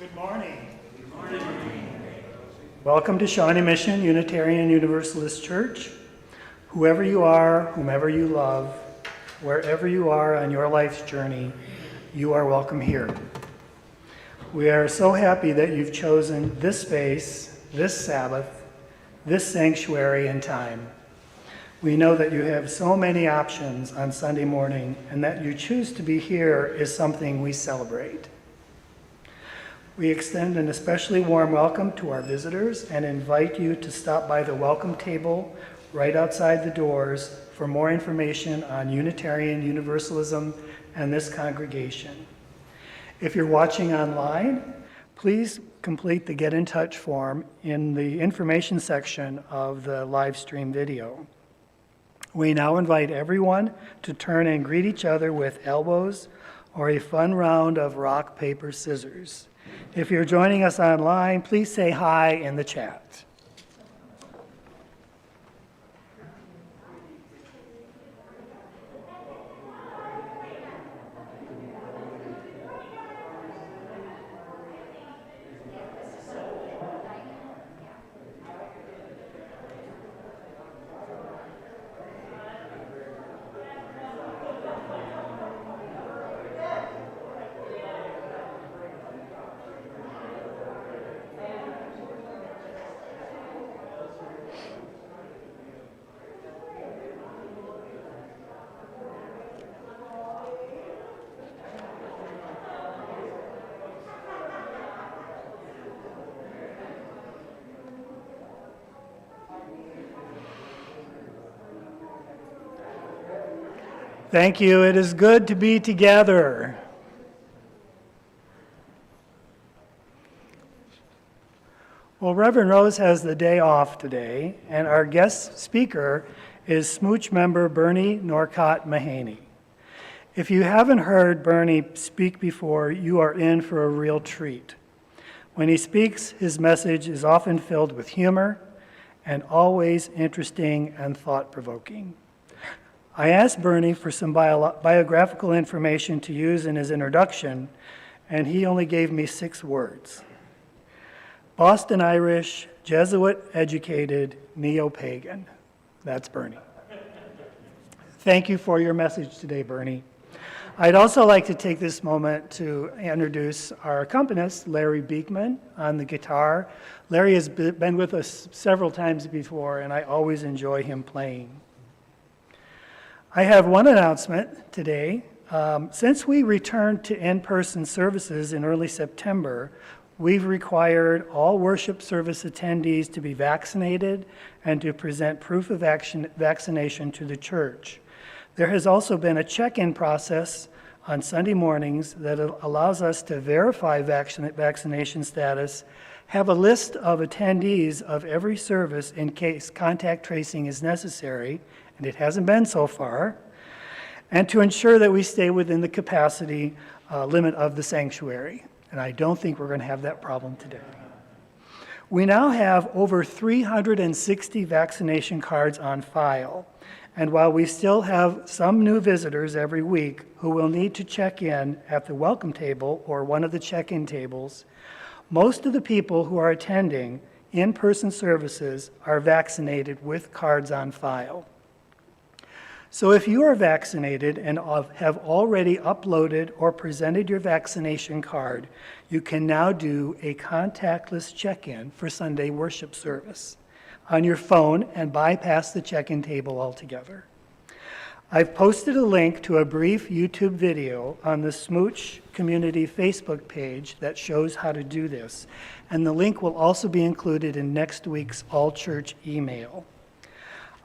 Good morning. Good morning. Welcome to Shawnee Mission Unitarian Universalist Church. Whoever you are, whomever you love, wherever you are on your life's journey, you are welcome here. We are so happy that you've chosen this space, this Sabbath, this sanctuary and time. We know that you have so many options on Sunday morning, and that you choose to be here is something we celebrate. We extend an especially warm welcome to our visitors and invite you to stop by the welcome table right outside the doors for more information on Unitarian Universalism and this congregation. If you're watching online, please complete the Get in Touch form in the information section of the live stream video. We now invite everyone to turn and greet each other with elbows or a fun round of rock, paper, scissors. If you're joining us online, please say hi in the chat. Thank you. It is good to be together. Well, Reverend Rose has the day off today, and our guest speaker is SMUUCh member Bernard Norcott-Mahany. If you haven't heard Bernie speak before, you are in for a real treat. When he speaks, his message is often filled with humor and always interesting and thought-provoking. I asked Bernie for some biographical information to use in his introduction, and he only gave me 6 words. Boston Irish, Jesuit-educated, neo-pagan. That's Bernie. Thank you for your message today, Bernie. I'd also like to take this moment to introduce our accompanist, Larry Beekman, on the guitar. Larry has been with us several times before, and I always enjoy him playing. I have one announcement today. Since we returned to in-person services in early September, we've required all worship service attendees to be vaccinated and to present proof of vaccination to the church. There has also been a check-in process on Sunday mornings that allows us to verify vaccination status, have a list of attendees of every service in case contact tracing is necessary, and it hasn't been so far, and to ensure that we stay within the capacity limit of the sanctuary. And I don't think we're going to have that problem today. We now have over 360 vaccination cards on file, and while we still have some new visitors every week who will need to check in at the welcome table or one of the check-in tables, most of the people who are attending in-person services are vaccinated with cards on file. So if you are vaccinated and have already uploaded or presented your vaccination card, you can now do a contactless check-in for Sunday worship service on your phone and bypass the check-in table altogether. I've posted a link to a brief YouTube video on the SMUUCh community Facebook page that shows how to do this, and the link will also be included in next week's all-church email.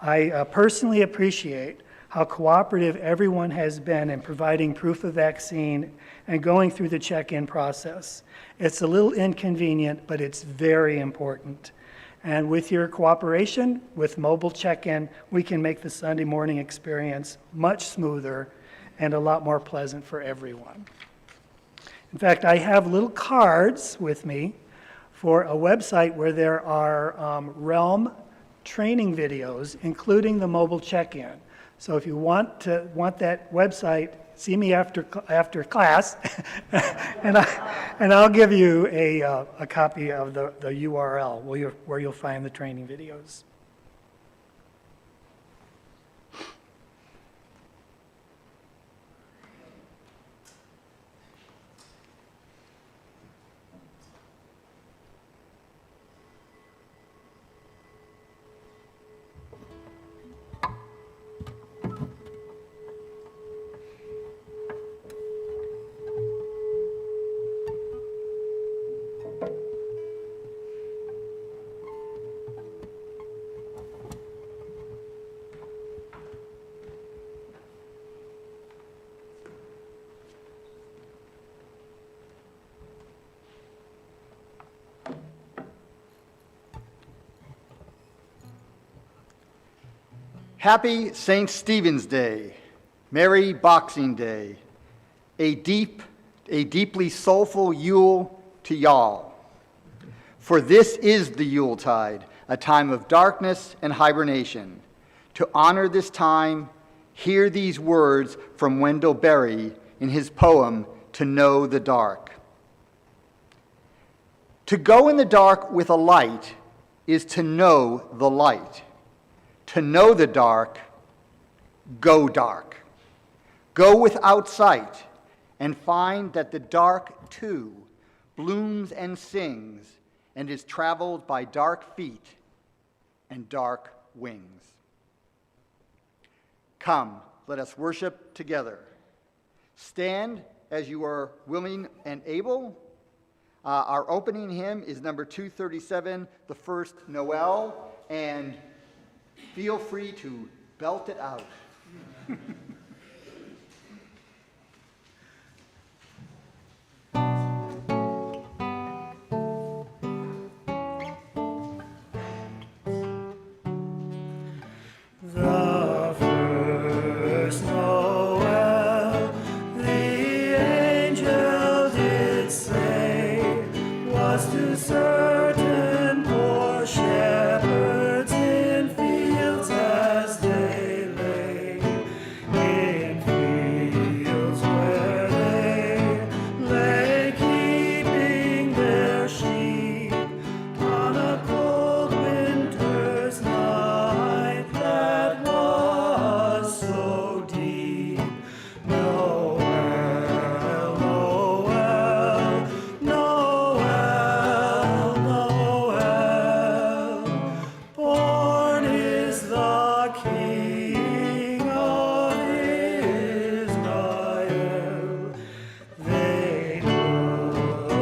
I personally appreciate how cooperative everyone has been in providing proof of vaccine and going through the check-in process. It's a little inconvenient, but it's very important. And with your cooperation with mobile check-in, we can make the Sunday morning experience much smoother and a lot more pleasant for everyone. In fact, I have little cards with me for a website where there are Realm training videos, including the mobile check-in. So if you want that website see me after class, and I'll give you a copy of the URL where you'll find the training videos. Happy St. Stephen's Day, Merry Boxing Day, a deeply soulful Yule to y'all. For this is the Yuletide, a time of darkness and hibernation. To honor this time, hear these words from Wendell Berry in his poem, To Know the Dark. To go in the dark with a light is to know the light. To know the dark, go dark. Go without sight and find that the dark, too, blooms and sings and is traveled by dark feet and dark wings. Come, let us worship together. Stand as you are willing and able. Our opening hymn is number 237, the first Noel, and feel free to belt it out. The first Noel, the angel did say, was to certain poor shepherds in fields as they lay, in fields where they lay keeping their sheep on a cold winter's night that was so deep. Noel, Noel, Noel, Noel, born is the King of Israel. They looked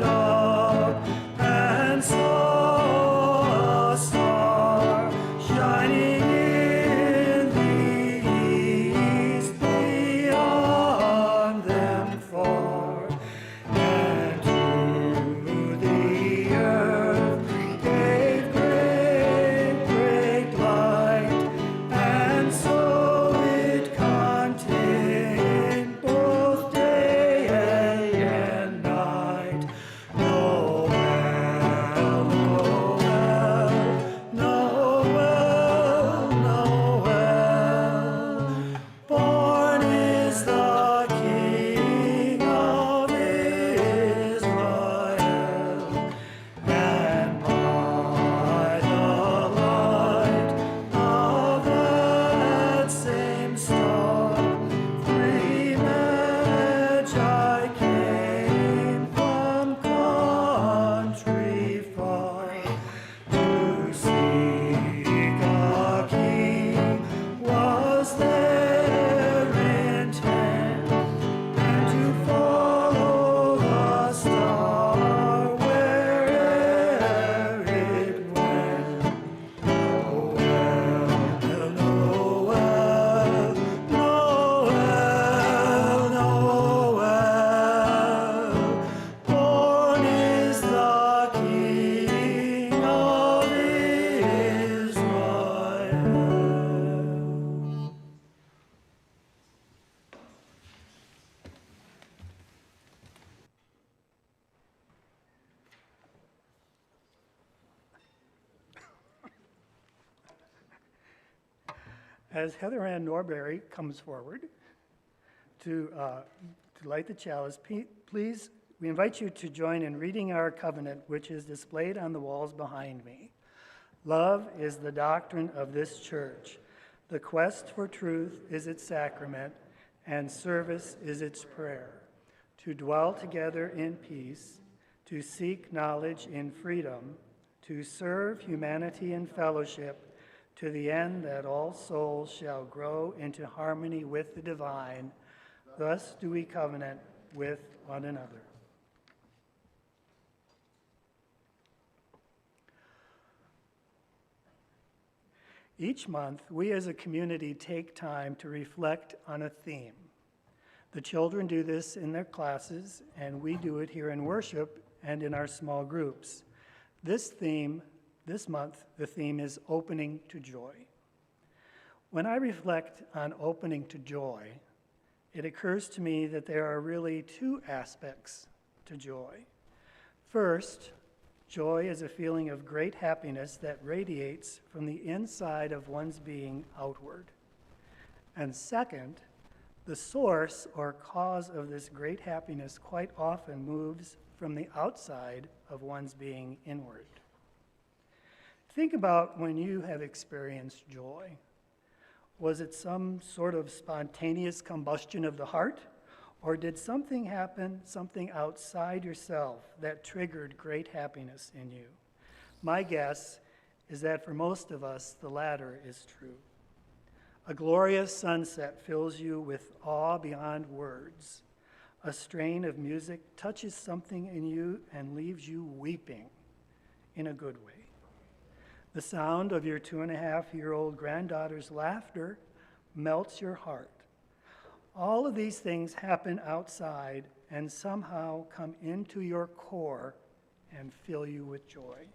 up and saw a star shining in the east beyond them far, and to the earth gave great, great light, and so it contained both day and night. Noel, Noel, Noel, Noel, born is the King of Israel, and by the light of that same star, three magi came from country far to seek a king was their intent, and to follow the star where'er it went. Noel, Noel, Noel, Noel, born is the King of Israel. As Heather Ann Norbury comes forward, to light the chalice, please, we invite you to join in reading our covenant, which is displayed on the walls behind me. Love is the doctrine of this church. The quest for truth is its sacrament, and service is its prayer. To dwell together in peace, to seek knowledge in freedom, to serve humanity in fellowship, to the end that all souls shall grow into harmony with the divine. Thus do we covenant with one another. Each month, we as a community take time to reflect on a theme. The children do this in their classes, and we do it here in worship and in our small groups. This month, the theme is opening to joy. When I reflect on opening to joy, it occurs to me that there are really two aspects to joy. First, joy is a feeling of great happiness that radiates from the inside of one's being outward. And second, the source or cause of this great happiness quite often moves from the outside of one's being inward. Think about when you have experienced joy. Was it some sort of spontaneous combustion of the heart? Or did something happen, something outside yourself that triggered great happiness in you? My guess is that for most of us, the latter is true. A glorious sunset fills you with awe beyond words. A strain of music touches something in you and leaves you weeping in a good way. The sound of your 2.5-year-old granddaughter's laughter melts your heart. All of these things happen outside and somehow come into your core and fill you with joy.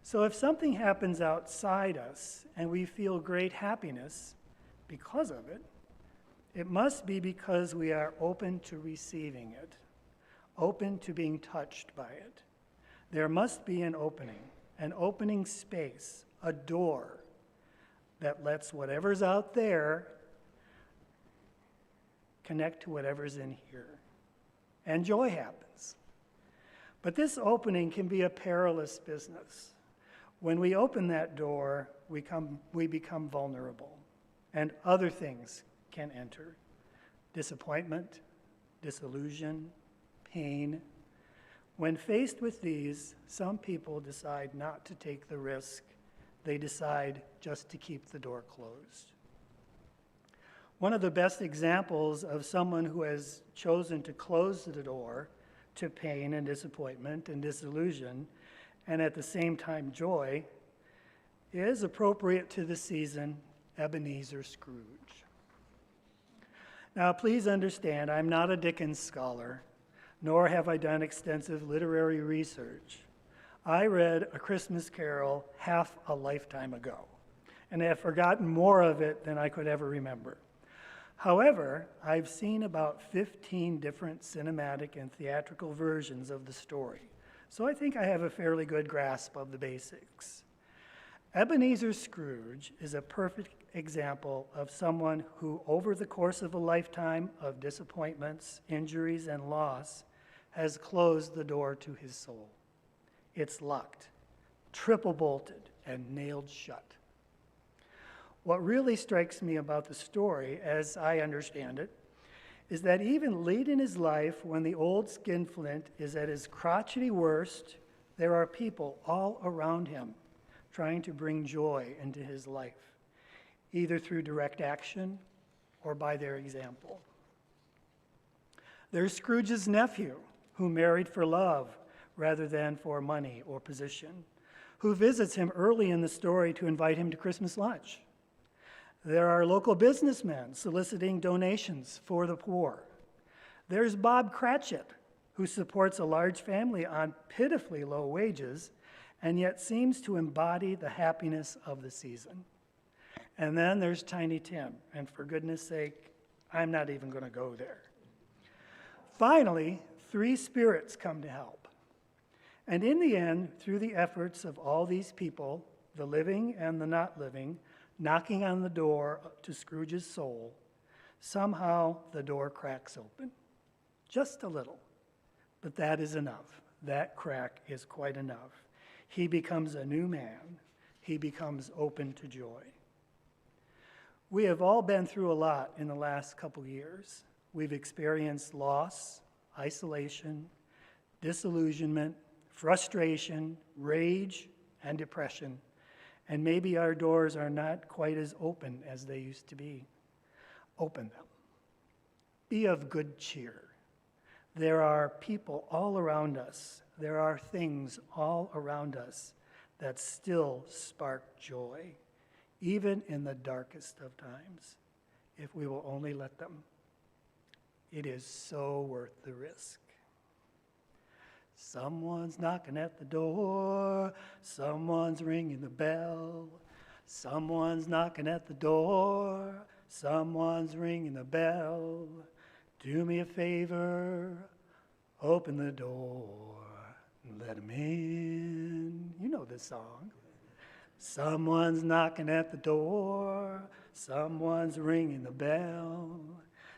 So if something happens outside us and we feel great happiness because of it, it must be because we are open to receiving it, open to being touched by it. There must be an opening space, a door that lets whatever's out there connect to whatever's in here. And joy happens. But this opening can be a perilous business. When we open that door, we become vulnerable, and other things can enter. Disappointment, disillusion, pain. When faced with these, some people decide not to take the risk. They decide just to keep the door closed. One of the best examples of someone who has chosen to close the door to pain and disappointment and disillusion, and at the same time joy, is appropriate to the season, Ebenezer Scrooge. Now, please understand, I'm not a Dickens scholar, nor have I done extensive literary research. I read A Christmas Carol half a lifetime ago, and have forgotten more of it than I could ever remember. However, I've seen about 15 different cinematic and theatrical versions of the story, so I think I have a fairly good grasp of the basics. Ebenezer Scrooge is a perfect example of someone who, over the course of a lifetime of disappointments, injuries, and loss, has closed the door to his soul. It's locked, triple bolted, and nailed shut. What really strikes me about the story, as I understand it, is that even late in his life, when the old skinflint is at his crotchety worst, there are people all around him trying to bring joy into his life, either through direct action or by their example. There's Scrooge's nephew, who married for love rather than for money or position, who visits him early in the story to invite him to Christmas lunch. There are local businessmen soliciting donations for the poor. There's Bob Cratchit, who supports a large family on pitifully low wages and yet seems to embody the happiness of the season. And then there's Tiny Tim, and for goodness sake, I'm not even going to go there. Finally, 3 spirits come to help. And in the end, through the efforts of all these people, the living and the not living, knocking on the door to Scrooge's soul, Somehow the door cracks open, just a little, but that is enough. That crack is quite enough. He becomes a new man. He becomes open to joy. We have all been through a lot in the last couple years. We've experienced loss, isolation, disillusionment, frustration, rage, and depression. And maybe our doors are not quite as open as they used to be. Open them. Be of good cheer. There are people all around us. There are things all around us that still spark joy, even in the darkest of times, if we will only let them. It is so worth the risk. Someone's knocking at the door. Someone's ringing the bell. Someone's knocking at the door. Someone's ringing the bell. Do me a favor, open the door and let 'em in. You know this song. Someone's knocking at the door. Someone's ringing the bell.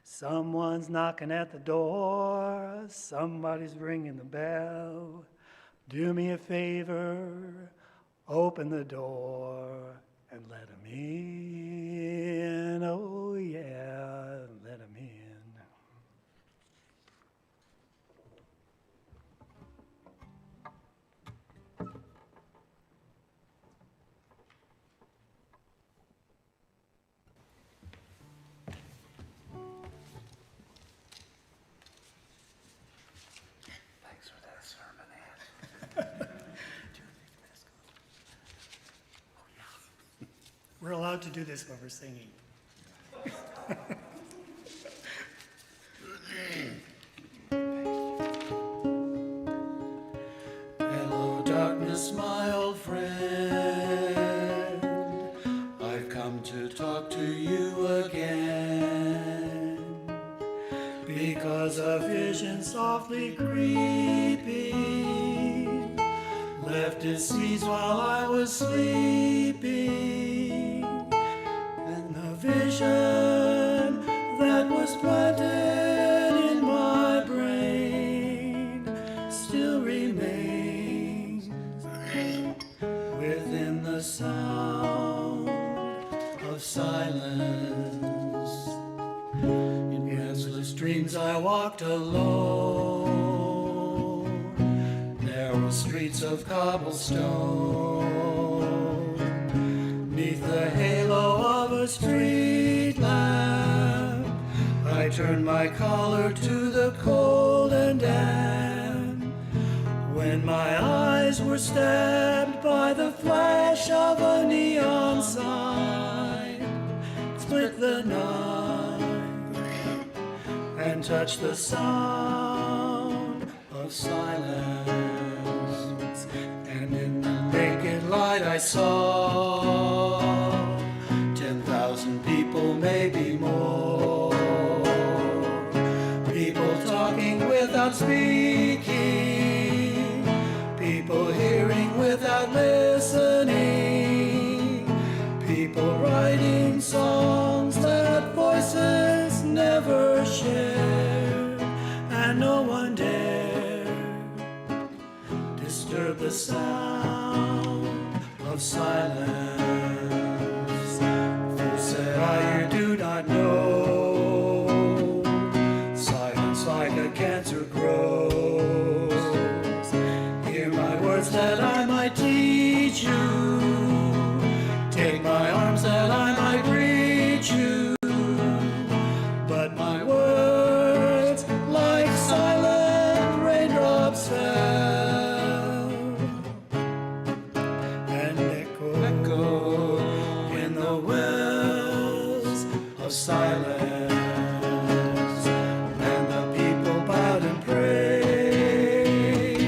Someone's knocking at the door. Somebody's ringing the bell. Do me a favor, open the door and let 'em in. Oh yeah, let 'em in. Thanks for that sermon, Ed. We're allowed to do this when we're singing. Hello, darkness, my old friend. I've come to talk to you again. Because a vision softly creeping left its seeds while I was sleeping. And the vision that was planted in my brain still remains within the sound of silence. In restless dreams I walked alone. There were streets of cobblestone, 'neath the halo of a street lamp. I turned my collar to the cold and damp, when my eyes were stabbed by the flash of a neon sign. Split the night and touch the sound of silence. And in the naked light I saw 10,000 people, maybe more. People talking without speaking. People hearing without listening. People writing songs that voices never shared, and no one dared disturb the sound of silence. Fools said I, you do not know, silence like a cancer grows. Hear my words that I might teach you. Take my arms that I might reach you. But my words, like silent raindrops, fell and echoed in the wells of silence. And the people bowed and prayed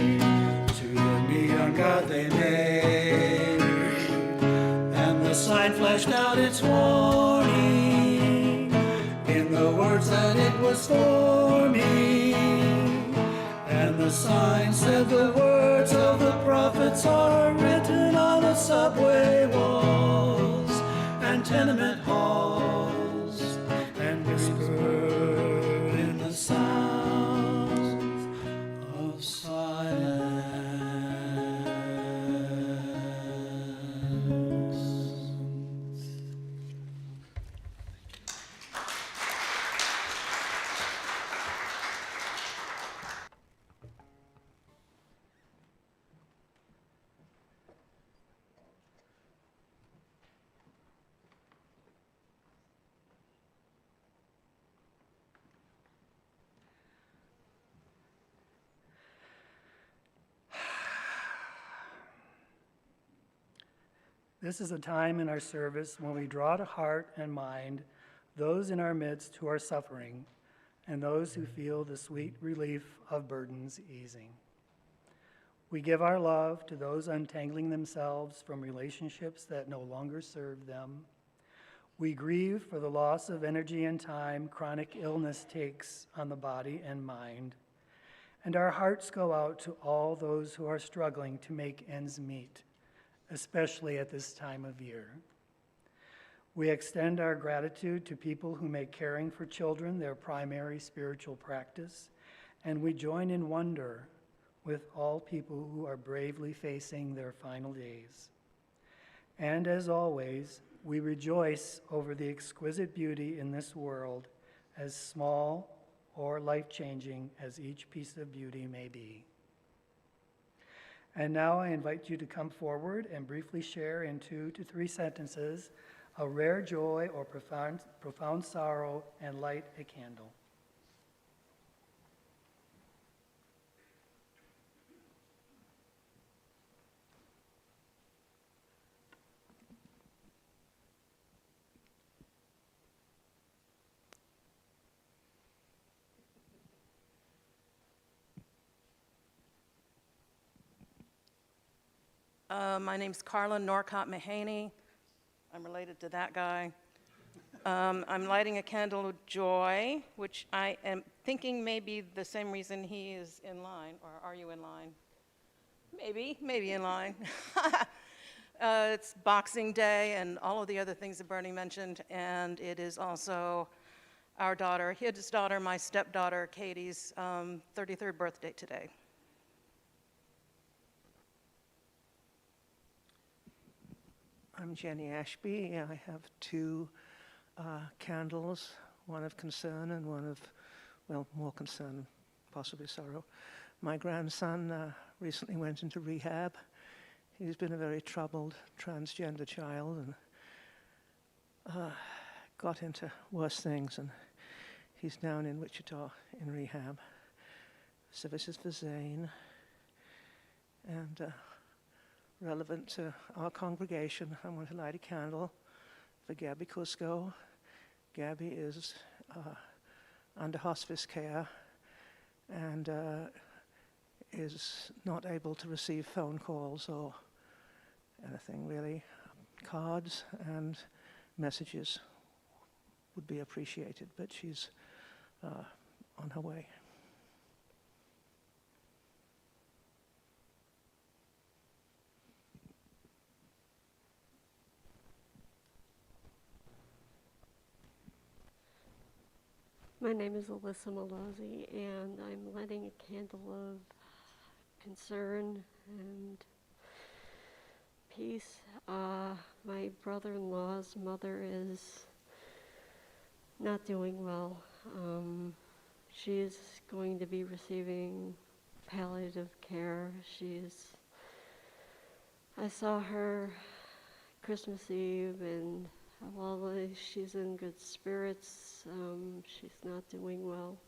to the neon god they made. And the sign flashed out its warning in the words that it was forming. And the sign said the words of the prophets are written on the subway walls and tenement halls, and whispered This is a time in our service when we draw to heart and mind those in our midst who are suffering and those who feel the sweet relief of burdens easing. We give our love to those untangling themselves from relationships that no longer serve them. We grieve for the loss of energy and time chronic illness takes on the body and mind. And our hearts go out to all those who are struggling to make ends meet, especially at this time of year. We extend our gratitude to people who make caring for children their primary spiritual practice, and we join in wonder with all people who are bravely facing their final days. And as always, we rejoice over the exquisite beauty in this world, as small or life-changing as each piece of beauty may be. And now I invite you to come forward and briefly share in 2 to 3 sentences a rare joy or profound sorrow and light a candle. My name's Bernard Norcott-Mahany. I'm related to that guy. I'm lighting a candle of joy, which I am thinking may be the same reason he is in line, or are you in line? Maybe in line. It's Boxing Day and all of the other things that Bernie mentioned, and it is also our daughter, his daughter, my stepdaughter, Katie's 33rd birthday today. I'm Jenny Ashby. I have 2 candles, one of concern and one of, well, more concern, possibly sorrow. My grandson recently went into rehab. He's been a very troubled transgender child and got into worse things, and he's down in Wichita in rehab. So this is for Zane, and relevant to our congregation, I want to light a candle for Gabby Cusco. Gabby is under hospice care and is not able to receive phone calls or anything really. Cards and messages would be appreciated, but she's on her way. My name is Alyssa Malozzi, and I'm lighting a candle of concern and peace. My brother-in-law's mother is not doing well. She's going to be receiving palliative care. I saw her Christmas Eve, and while she's in good spirits, she's not doing well.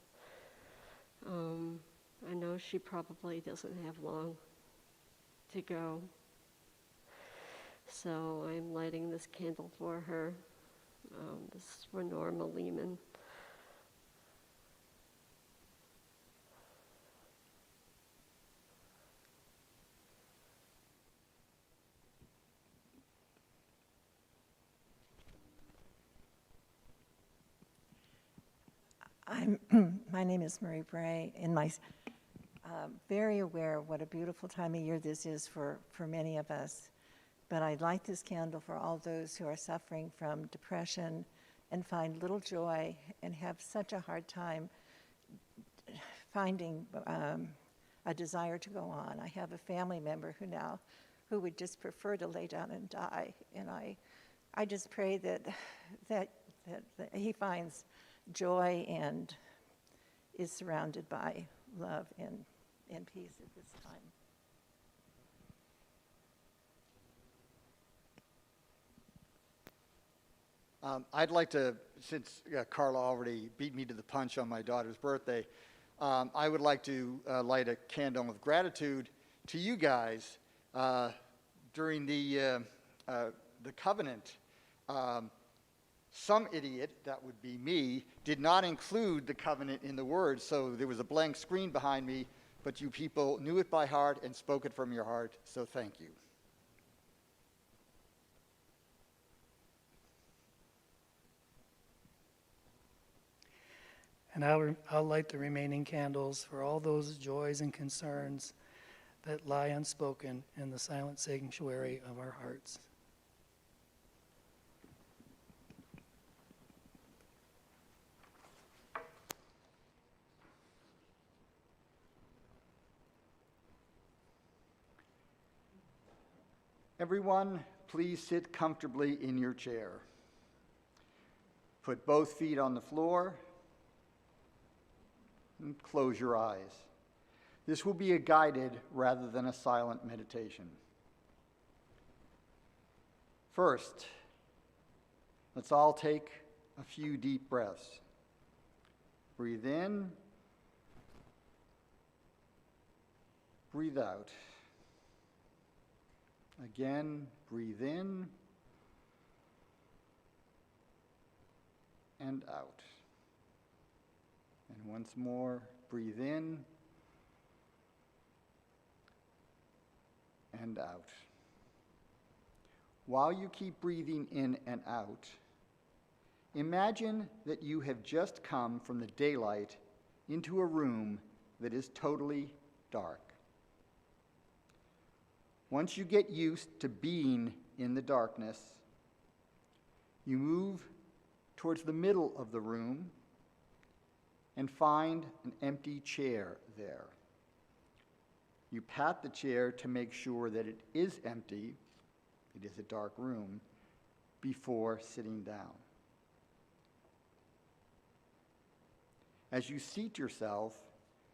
I know she probably doesn't have long to go. So I'm lighting this candle for her. This is for Norma Lehman. My name is Marie Bray, and very aware of what a beautiful time of year this is for many of us. But I'd light this candle for all those who are suffering from depression and find little joy and have such a hard time finding a desire to go on. I have a family member who would just prefer to lay down and die, and I just pray that he finds joy and is surrounded by love and peace at this time. I'd like to, since Carla already beat me to the punch on my daughter's birthday, I would like to light a candle of gratitude to you guys during the the covenant. Some idiot, that would be me, did not include the covenant in the words, so there was a blank screen behind me, but you people knew it by heart and spoke it from your heart, so thank you. And I'll light the remaining candles for all those joys and concerns that lie unspoken in the silent sanctuary of our hearts. Everyone, please sit comfortably in your chair. Put both feet on the floor and close your eyes. This will be a guided rather than a silent meditation. First, let's all take a few deep breaths. Breathe in, breathe out. Again, breathe in and out. And once more, breathe in and out. While you keep breathing in and out, imagine that you have just come from the daylight into a room that is totally dark. Once you get used to being in the darkness, you move towards the middle of the room and find an empty chair there. You pat the chair to make sure that it is empty, it is a dark room, before sitting down. As you seat yourself,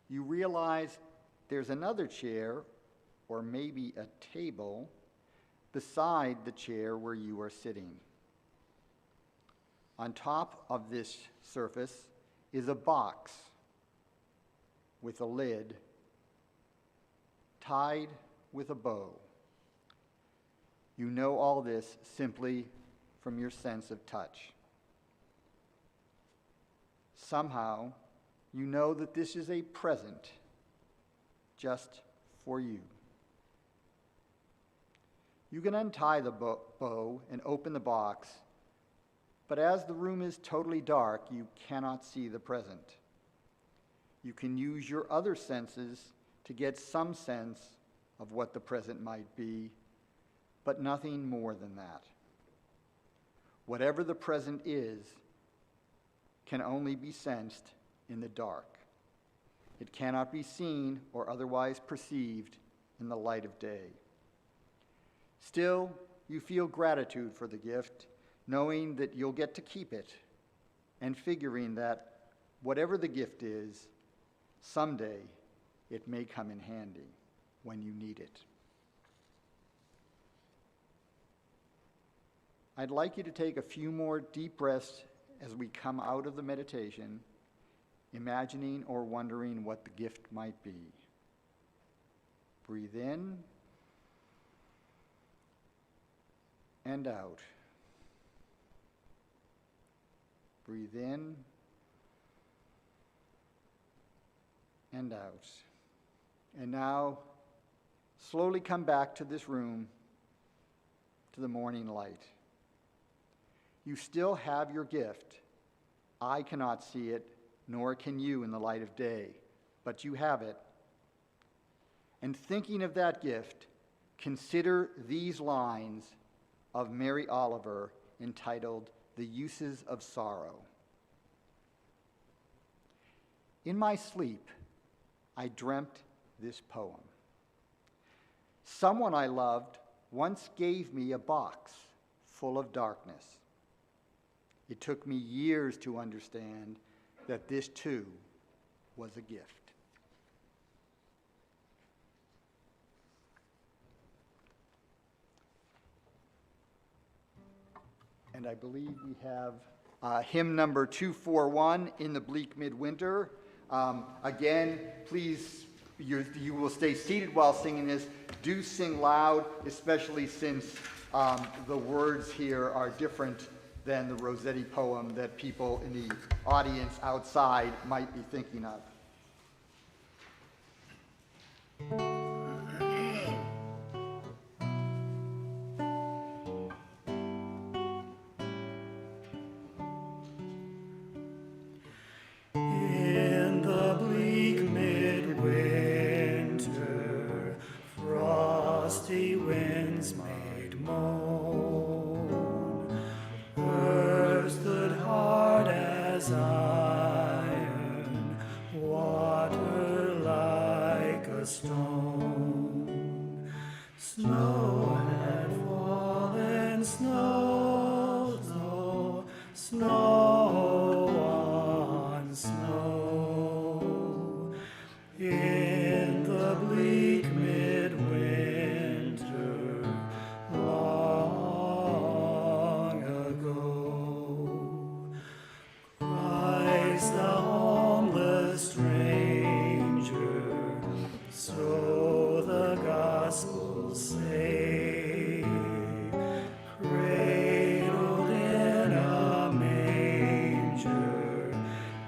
you realize there's another chair, or maybe a table, beside the chair where you are sitting. On top of this surface is a box with a lid tied with a bow. You know all this simply from your sense of touch. Somehow, you know that this is a present just for you. You can untie the bow and open the box, but as the room is totally dark, you cannot see the present. You can use your other senses to get some sense of what the present might be, but nothing more than that. Whatever the present is can only be sensed in the dark. It cannot be seen or otherwise perceived in the light of day. Still, you feel gratitude for the gift, knowing that you'll get to keep it, and figuring that whatever the gift is, someday it may come in handy when you need it. I'd like you to take a few more deep breaths as we come out of the meditation, imagining or wondering what the gift might be. Breathe in and out. Breathe in and out. And now, slowly come back to this room, to the morning light. You still have your gift. I cannot see it, nor can you in the light of day, but you have it. And thinking of that gift, consider these lines of Mary Oliver entitled The Uses of Sorrow. In my sleep, I dreamt this poem. Someone I loved once gave me a box full of darkness. It took me years to understand that this too was a gift. And I believe we have hymn number 241, In the Bleak Midwinter. Again, please, you will stay seated while singing this. Do sing loud, especially since the words here are different than the Rossetti poem that people in the audience outside might be thinking of. In the bleak midwinter, frosty winds made moan. Earth stood hard as iron, water like a stone. Snow had fallen, snow, snow, snow on snow. In the bleak midwinter, long ago, cries the homeless stranger, so the Gospels say, cradled in a manger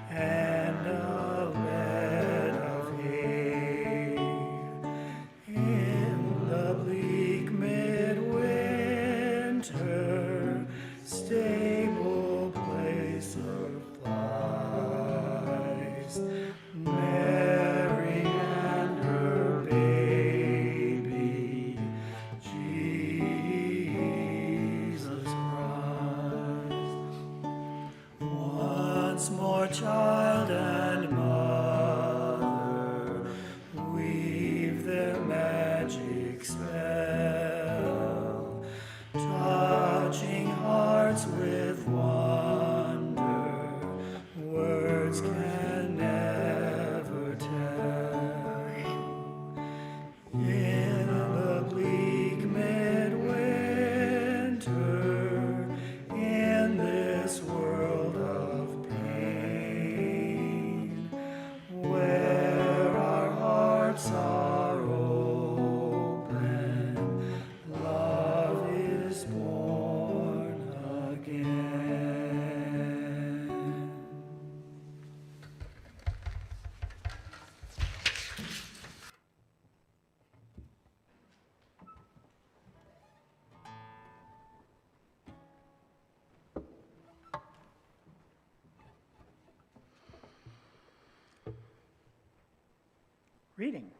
and a bed of hay. In the bleak midwinter, stable place of flies, Mary and her baby, Jesus Christ. Once more child and mother weave their magic spell, touching hearts with wonder, words can never tell. In the bleak midwinter, in this world of pain, where our hearts are open, love is born again. Reading.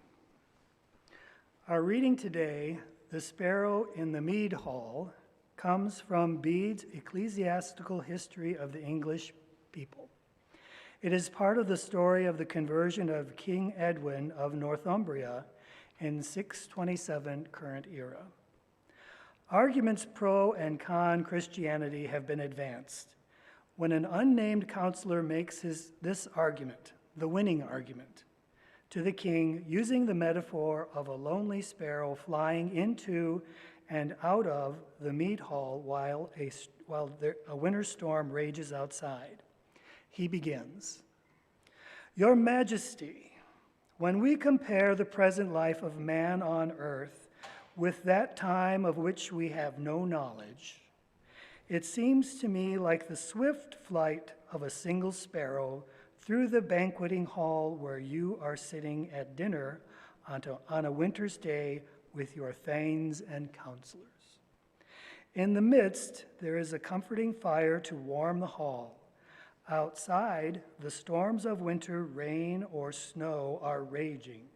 Our reading today, The Sparrow in the Mead Hall, comes from Bede's Ecclesiastical History of the English People. It is part of the story of the conversion of King Edwin of Northumbria in 627 current era. Arguments pro and con Christianity have been advanced. When an unnamed counselor makes this argument, the winning argument, to the king, using the metaphor of a lonely sparrow flying into and out of the mead hall while a winter storm rages outside. He begins, "Your Majesty, when we compare the present life of man on earth with that time of which we have no knowledge, it seems to me like the swift flight of a single sparrow through the banqueting hall where you are sitting at dinner on a winter's day with your thanes and counselors. In the midst, there is a comforting fire to warm the hall. Outside, the storms of winter, rain or snow are raging.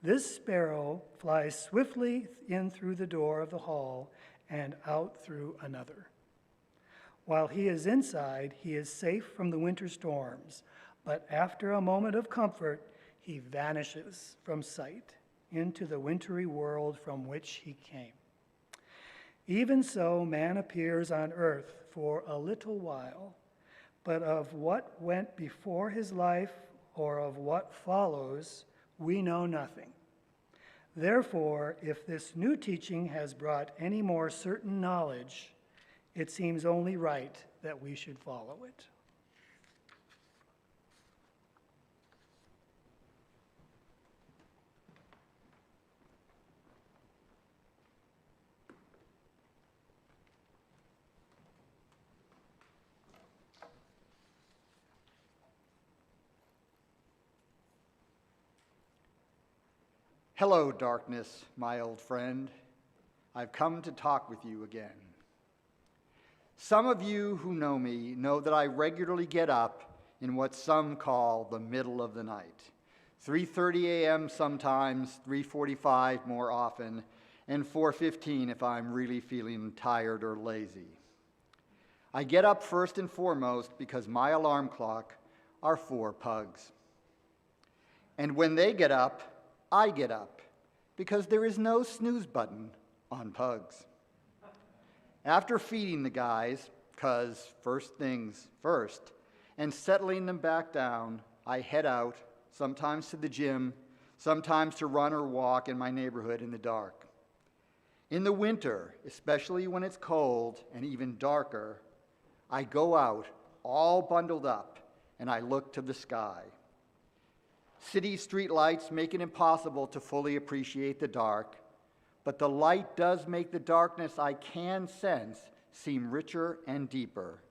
This sparrow flies swiftly in through the door of the hall and out through another. While he is inside, he is safe from the winter storms, but after a moment of comfort, he vanishes from sight into the wintry world from which he came. Even so, man appears on earth for a little while, but of what went before his life or of what follows, we know nothing. Therefore, if this new teaching has brought any more certain knowledge, it seems only right that we should follow it." Hello, darkness, my old friend. I've come to talk with you again. Some of you who know me know that I regularly get up in what some call the middle of the night. 3:30 a.m. sometimes, 3:45 more often, and 4:15 if I'm really feeling tired or lazy. I get up first and foremost because my alarm clock are 4 pugs. And when they get up, I get up because there is no snooze button on pugs. After feeding the guys, because first things first, and settling them back down, I head out, sometimes to the gym, sometimes to run or walk in my neighborhood in the dark. In the winter, especially when it's cold and even darker, I go out all bundled up and I look to the sky. City street lights make it impossible to fully appreciate the dark, but the light does make the darkness I can sense seem richer and deeper.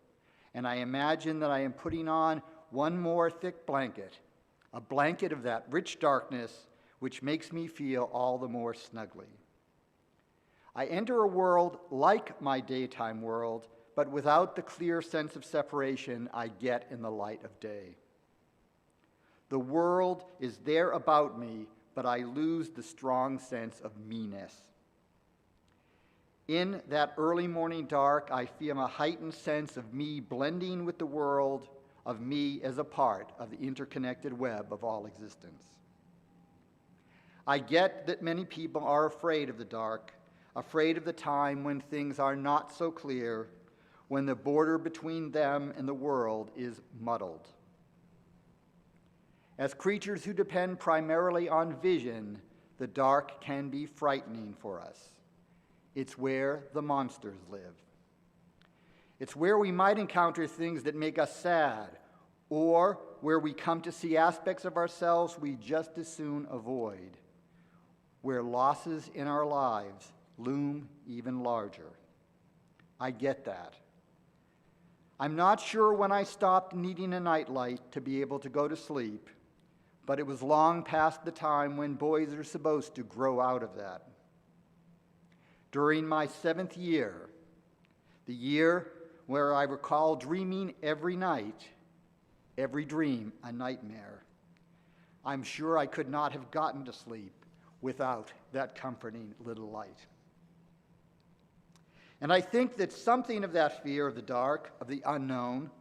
And I imagine that I am putting on one more thick blanket, a blanket of that rich darkness which makes me feel all the more snugly. I enter a world like my daytime world, but without the clear sense of separation I get in the light of day. The world is there about me, but I lose the strong sense of me-ness. In that early morning dark, I feel a heightened sense of me blending with the world, of me as a part of the interconnected web of all existence. I get that many people are afraid of the dark, afraid of the time when things are not so clear, when the border between them and the world is muddled. As creatures who depend primarily on vision, the dark can be frightening for us. It's where the monsters live. It's where we might encounter things that make us sad, or where we come to see aspects of ourselves we just as soon avoid, where losses in our lives loom even larger. I get that. I'm not sure when I stopped needing a nightlight to be able to go to sleep, but it was long past the time when boys are supposed to grow out of that. During my 7th year, the year where I recall dreaming every night, every dream a nightmare, I'm sure I could not have gotten to sleep without that comforting little light. And I think that something of that fear of the dark, of the unknown,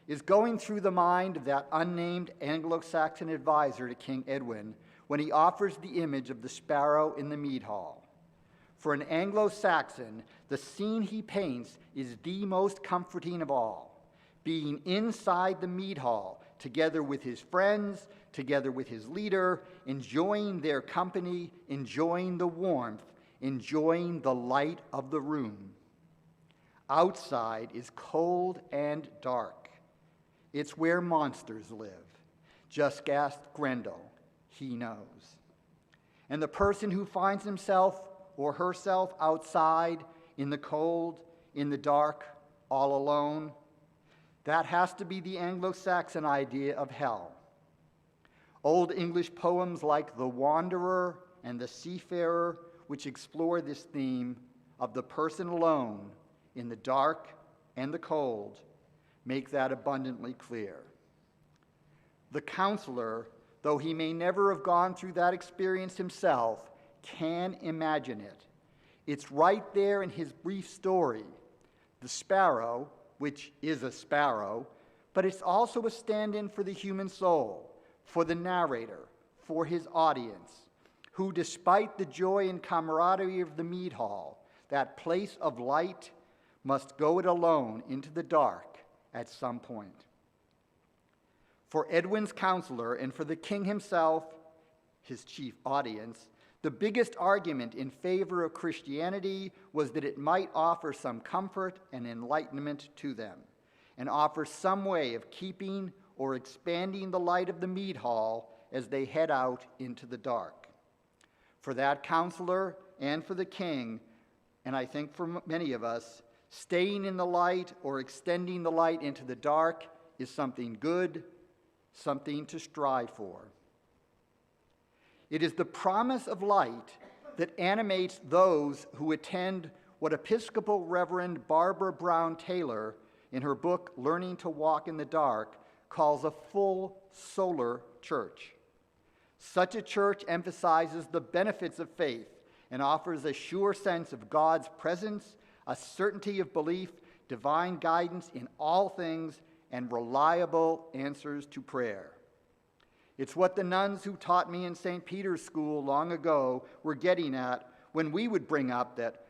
is going through the mind of that unnamed Anglo-Saxon advisor to King Edwin when he offers the image of the sparrow in the mead hall. For an Anglo-Saxon, the scene he paints is the most comforting of all, being inside the mead hall, together with his friends, together with his leader, enjoying their company, enjoying the warmth, enjoying the light of the room. Outside is cold and dark. It's where monsters live. Just ask Grendel, he knows. And the person who finds himself or herself outside, in the cold, in the dark, all alone, that has to be the Anglo-Saxon idea of hell. Old English poems like The Wanderer and The Seafarer, which explore this theme of the person alone in the dark and the cold, make that abundantly clear. The counselor, though he may never have gone through that experience himself, can imagine it. It's right there in his brief story. The sparrow, which is a sparrow, but it's also a stand-in for the human soul, for the narrator, for his audience, who, despite the joy and camaraderie of the mead hall, that place of light, must go it alone into the dark at some point. For Edwin's counselor and for the king himself, his chief audience, the biggest argument in favor of Christianity was that it might offer some comfort and enlightenment to them, and offer some way of keeping or expanding the light of the mead hall as they head out into the dark. For that counselor and for the king, and I think for many of us, staying in the light or extending the light into the dark is something good, something to strive for. It is the promise of light that animates those who attend what Episcopal Reverend Barbara Brown Taylor, in her book Learning to Walk in the Dark, calls a full solar church. Such a church emphasizes the benefits of faith and offers a sure sense of God's presence, a certainty of belief, divine guidance in all things, and reliable answers to prayer. It's what the nuns who taught me in St. Peter's School long ago were getting at when we would bring up that,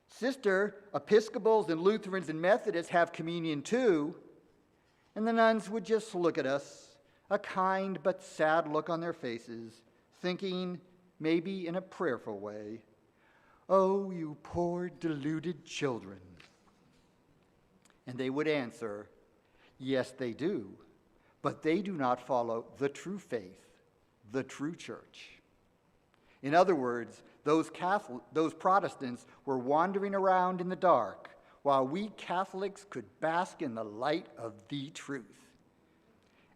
"Sister, Episcopals and Lutherans and Methodists have communion too." And the nuns would just look at us, a kind but sad look on their faces, thinking, maybe in a prayerful way, "Oh, you poor deluded children." And they would answer, "Yes, they do, but they do not follow the true faith, the true church." In other words, those Protestants were wandering around in the dark, while we Catholics could bask in the light of the truth.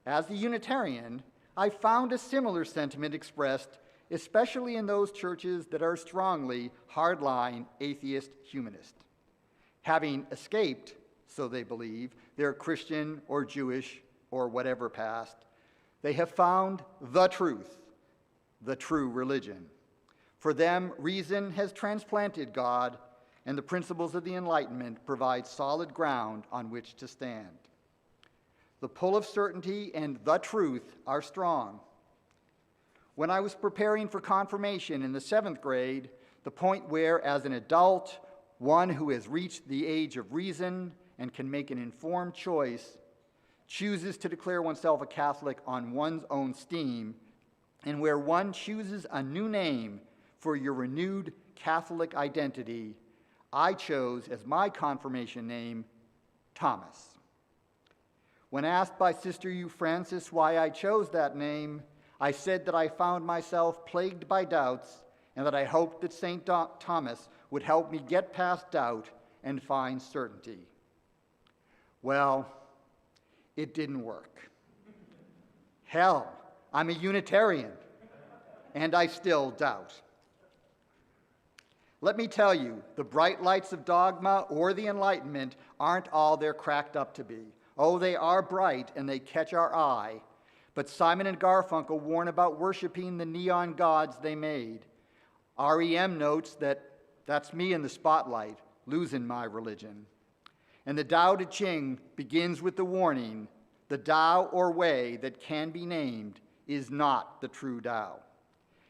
As a Unitarian, I found a similar sentiment expressed, especially in those churches that are strongly hardline atheist humanist. Having escaped, so they believe, their Christian or Jewish or whatever past, they have found the truth, the true religion. For them, reason has transplanted God, and the principles of the Enlightenment provide solid ground on which to stand. The pull of certainty and the truth are strong. When I was preparing for confirmation in the 7th grade, the point where, as an adult, one who has reached the age of reason and can make an informed choice, chooses to declare oneself a Catholic on one's own steam, and where one chooses a new name for your renewed Catholic identity, I chose as my confirmation name, Thomas. When asked by Sister Hugh Francis why I chose that name, I said that I found myself plagued by doubts and that I hoped that St. Thomas would help me get past doubt and find certainty. Well, it didn't work. Hell, I'm a Unitarian, and I still doubt. Let me tell you, the bright lights of dogma or the Enlightenment aren't all they're cracked up to be. Oh, they are bright and they catch our eye, but Simon and Garfunkel warn about worshiping the neon gods they made. REM notes that that's me in the spotlight, losing my religion. And the Tao Te Ching begins with the warning, the Tao or way that can be named is not the true Tao.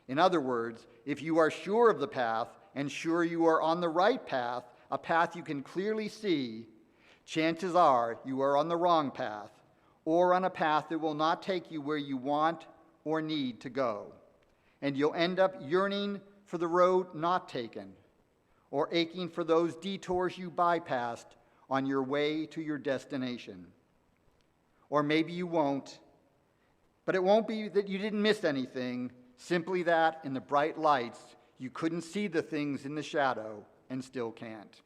In other words, if you are sure of the path and sure you are on the right path, a path you can clearly see, chances are you are on the wrong path, or on a path that will not take you where you want or need to go. And you'll end up yearning for the road not taken, or aching for those detours you bypassed on your way to your destination. Or maybe you won't, but it won't be that you didn't miss anything, simply that in the bright lights you couldn't see the things in the shadow and still can't.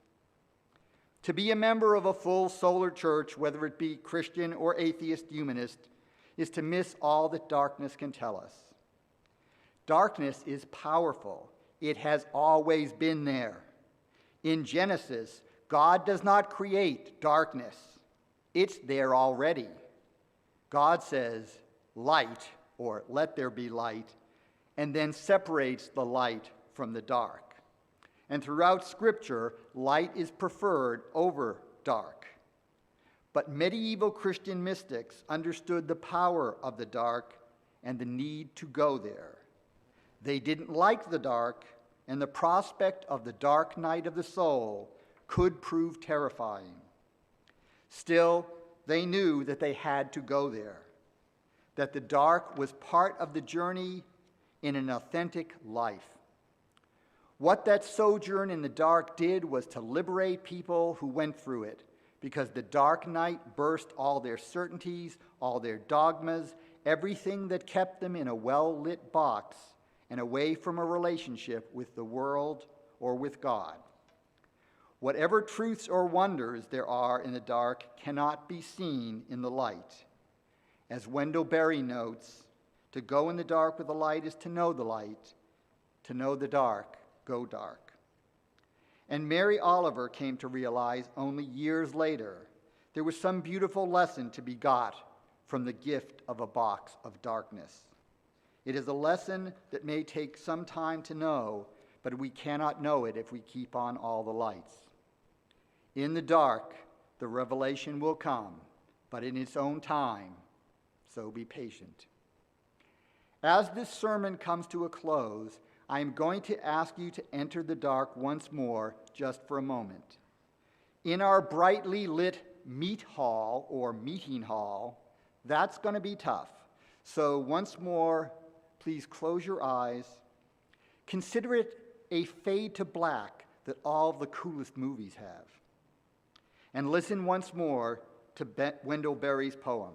To be a member of a full solar church, whether it be Christian or atheist humanist, is to miss all that darkness can tell us. Darkness is powerful. It has always been there. In Genesis, God does not create darkness. It's there already. God says, light, or let there be light, and then separates the light from the dark. And throughout Scripture, light is preferred over dark. But medieval Christian mystics understood the power of the dark and the need to go there. They didn't like the dark, and the prospect of the dark night of the soul could prove terrifying. Still, they knew that they had to go there, that the dark was part of the journey in an authentic life. What that sojourn in the dark did was to liberate people who went through it, because the dark night burst all their certainties, all their dogmas, everything that kept them in a well-lit box and away from a relationship with the world or with God. Whatever truths or wonders there are in the dark cannot be seen in the light. As Wendell Berry notes, To go in the dark with the light is to know the light. To know the dark, go dark. And Mary Oliver came to realize only years later there was some beautiful lesson to be got from the gift of a box of darkness. It is a lesson that may take some time to know, but we cannot know it if we keep on all the lights. In the dark, the revelation will come, but in its own time, so be patient. As this sermon comes to a close, I am going to ask you to enter the dark once more, just for a moment. In our brightly lit meet hall or meeting hall, that's going to be tough. So once more, please close your eyes. Consider it a fade to black that all of the coolest movies have. And listen once more to Wendell Berry's poem.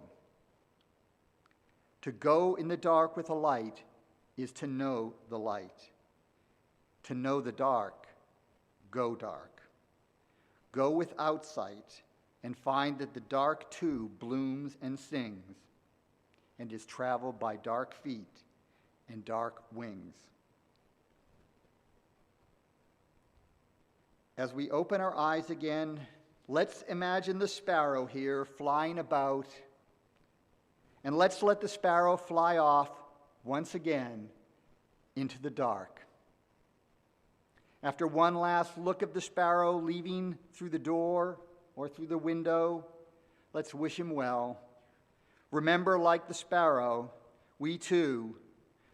To go in the dark with a light is to know the light. To know the dark, go dark. Go without sight and find that the dark too blooms and sings and is traveled by dark feet and dark wings. As we open our eyes again, let's imagine the sparrow here flying about, and let's let the sparrow fly off once again into the dark. After one last look of the sparrow leaving through the door or through the window, let's wish him well. Remember, like the sparrow, we too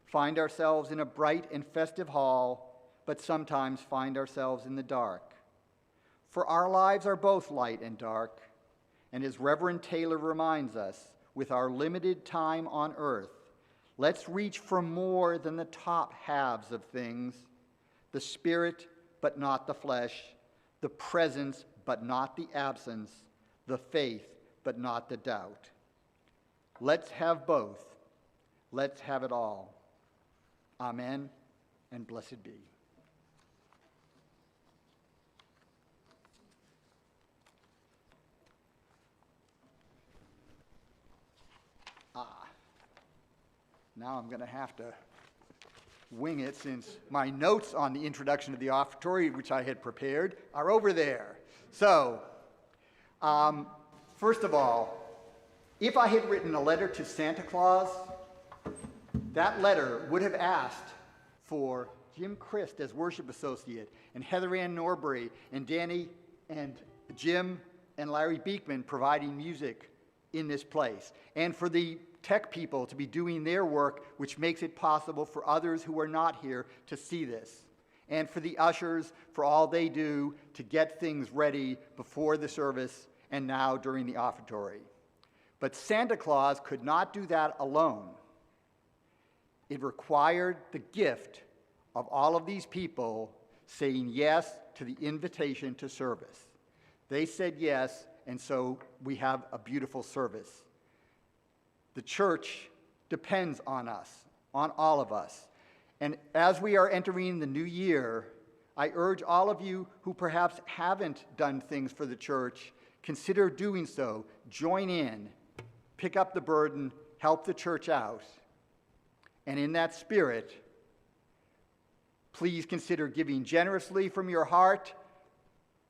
find ourselves in a bright and festive hall, but sometimes find ourselves in the dark. For our lives are both light and dark, and as Reverend Taylor reminds us, with our limited time on earth, let's reach for more than the top halves of things, the spirit but not the flesh, the presence but not the absence, the faith but not the doubt. Let's have both. Let's have it all. Amen, and blessed be. Now I'm going to have to wing it since my notes on the introduction to the offertory, which I had prepared, are over there. So, first of all, if I had written a letter to Santa Claus, that letter would have asked for Jim Christ as worship associate, and Heather Ann Norbury, and Danny, and Jim, and Larry Beekman providing music in this place, and for the tech people to be doing their work, which makes it possible for others who are not here to see this, and for the ushers for all they do to get things ready before the service and now during the offertory. But Santa Claus could not do that alone. It required the gift of all of these people saying yes to the invitation to service. They said yes, and so we have a beautiful service. The church depends on us, on all of us. And as we are entering the new year, I urge all of you who perhaps haven't done things for the church, consider doing so. Join in, pick up the burden, help the church out. And in that spirit, please consider giving generously from your heart,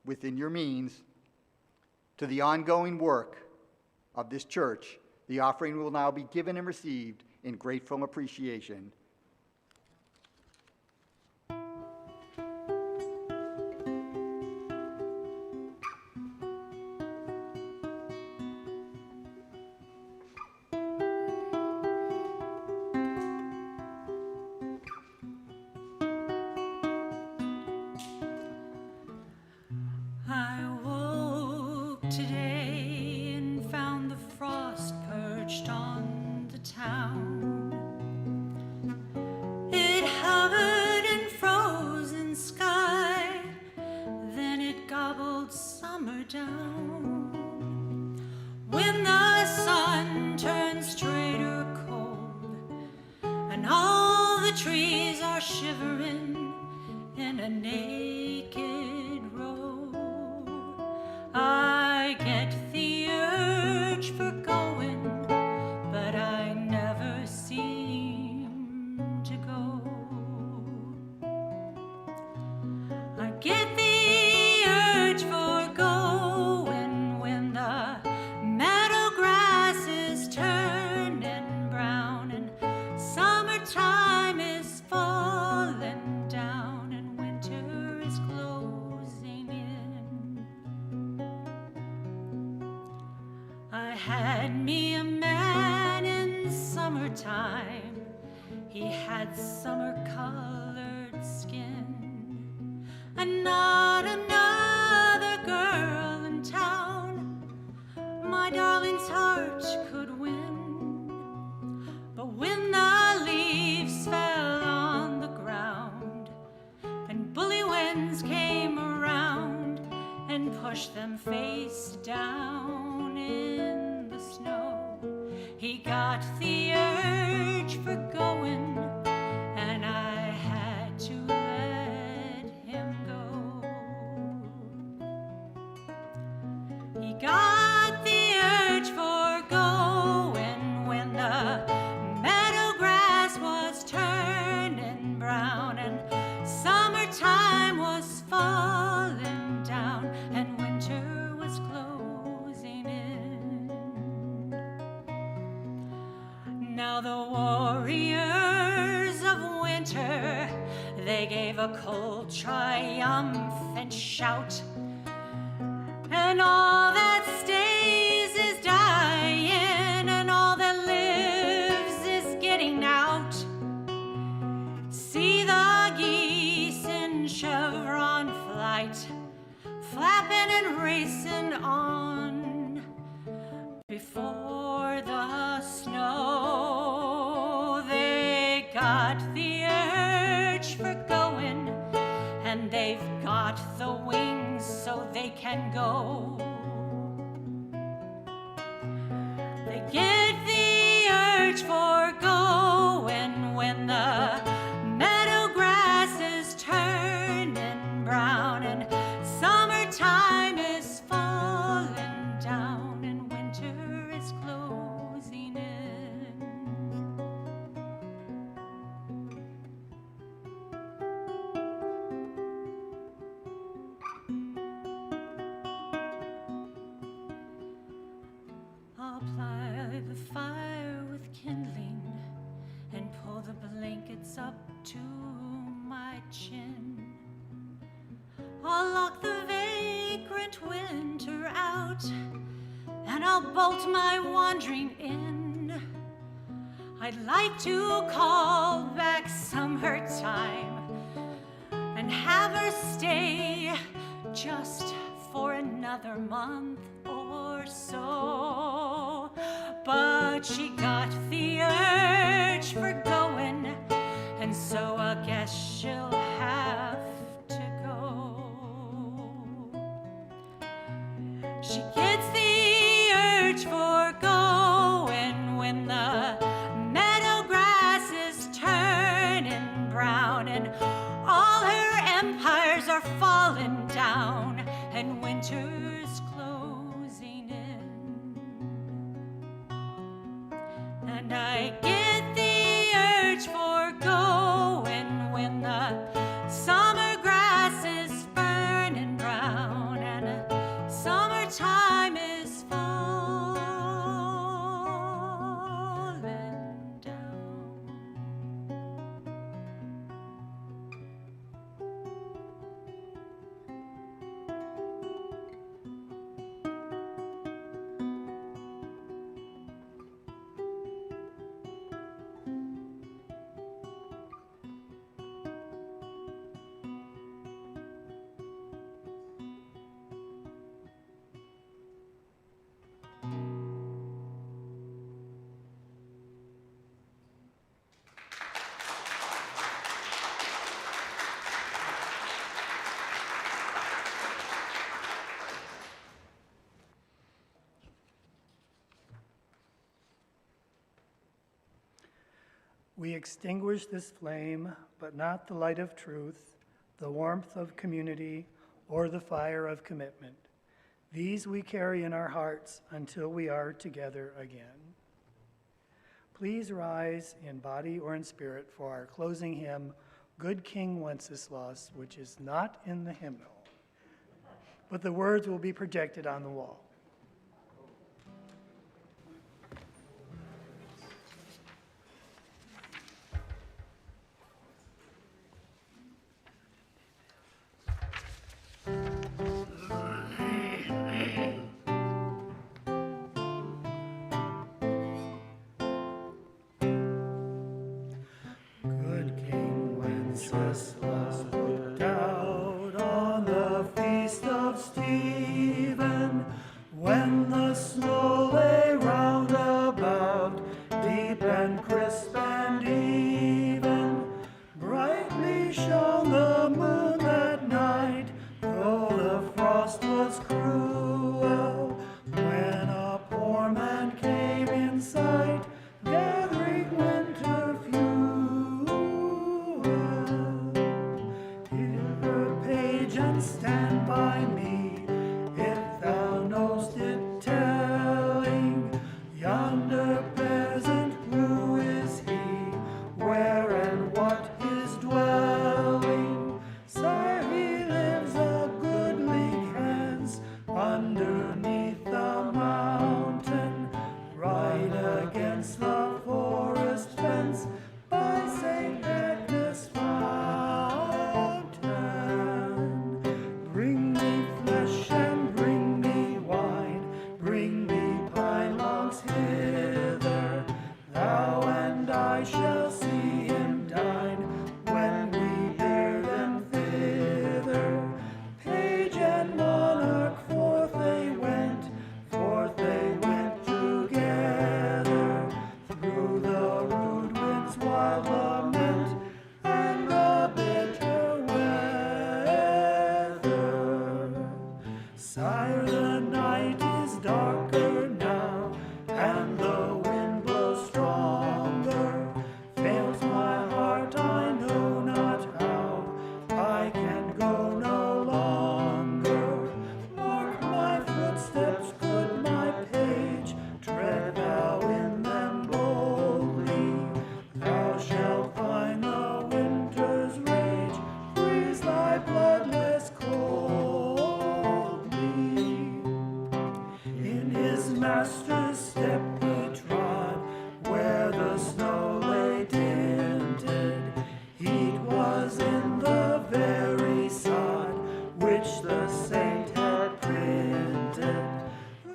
within your means, to the ongoing work of this church. The offering will now be given and received in grateful appreciation. I woke today and found the frost perched on the town. It hovered in frozen sky, then it gobbled summer down. When the sun turns straight or cold, and all the trees are shivering in a naked road, I get the urge for going, but I never seem bred me a man in summertime. He had summer-colored skin, and not another girl in town my darling's heart could win. But when the leaves fell on the ground and bully winds came around and pushed them face down in the snow, he got the urge for going, and I had to let him go. He got the urge for going when the meadow grass was turning brown and summertime was falling down and winter was closing in. Now the warriors of winter, they gave a cold triumphant shout, and all that stays is dying, and all that lives is getting out. See the geese in chevron flight, flapping and racing on before the snow. They got the urge for going, and they've got the wings so they can go. They get the urge for going when the meadow grass is turning brown and summertime is falling down and winter is closing in. I'll ply the fire with kindling and pull the blankets up to my chin. I'll lock the vagrant winter out, and I'll bolt my wandering in. I'd like to call back summertime and have her stay just for another month or so. But she got the urge for going, and so I guess she'll have to go. She gets the urge for going when the meadow grass is turning brown and all her empires are falling down and winter's closing in. And I get the urge for going when the summer grass is burning brown and summertime is falling down. We extinguish this flame, but not the light of truth, the warmth of community, or the fire of commitment. These we carry in our hearts until we are together again. Please rise in body or in spirit for our closing hymn, Good King Wenceslas, which is not in the hymnal, but the words will be projected on the wall. Wenceslas looked out on the feast of Stephen, when the snow lay round about, deep and crisp and even. Brightly shone the moon that night, though the frost was cruel, when a poor man came in sight, gathering winter fuel. Hither, page, and stand by me, if thou know'st it telling, yonder peasant, who is he, where and what his dwelling? Sire, he lives a goodly hands underneath the mountain, right against the forest fence, by St. Agnes' fountain. Bring me flesh and bring me wine, bring me pine logs hither, thou and I shall see him dine, when we bear them thither. Page and monarch, forth they went together, through the rude wind's wild lament, and the bitter weather. Sire, the night is darker now, and the wind blows stronger. Fails my heart, I know not how, I can go no longer. Mark my footsteps, good my page, tread thou in them boldly. Thou shalt find the winter's rage, freeze thy blood less coldly. In his master's step he trod, where the snow lay dinted. Heat was in the very sod, which the saint had printed.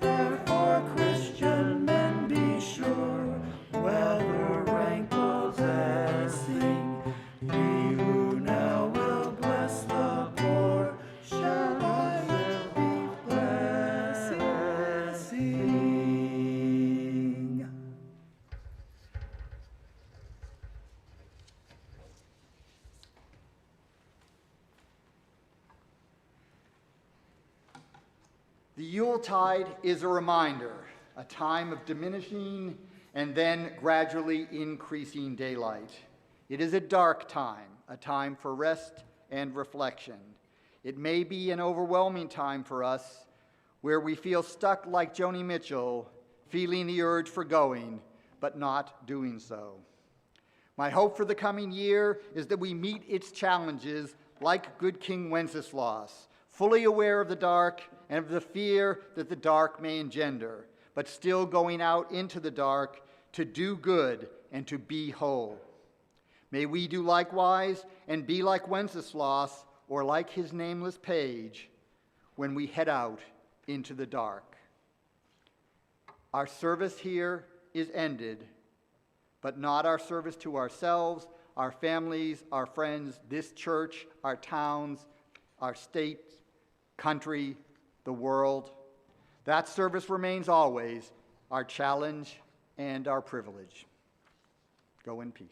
Therefore, Christian men, be sure, whether rank possessing, he who now will bless the poor, shall I be blessing. The Yuletide is a reminder, a time of diminishing and then gradually increasing daylight. It is a dark time, a time for rest and reflection. It may be an overwhelming time for us, where we feel stuck like Joni Mitchell, feeling the urge for going, but not doing so. My hope for the coming year is that we meet its challenges like good King Wenceslas, fully aware of the dark and of the fear that the dark may engender, but still going out into the dark to do good and to be whole. May we do likewise and be like Wenceslas, or like his nameless page, when we head out into the dark. Our service here is ended, but not our service to ourselves, our families, our friends, this church, our towns, our state, country, the world. That service remains always our challenge and our privilege. Go in peace.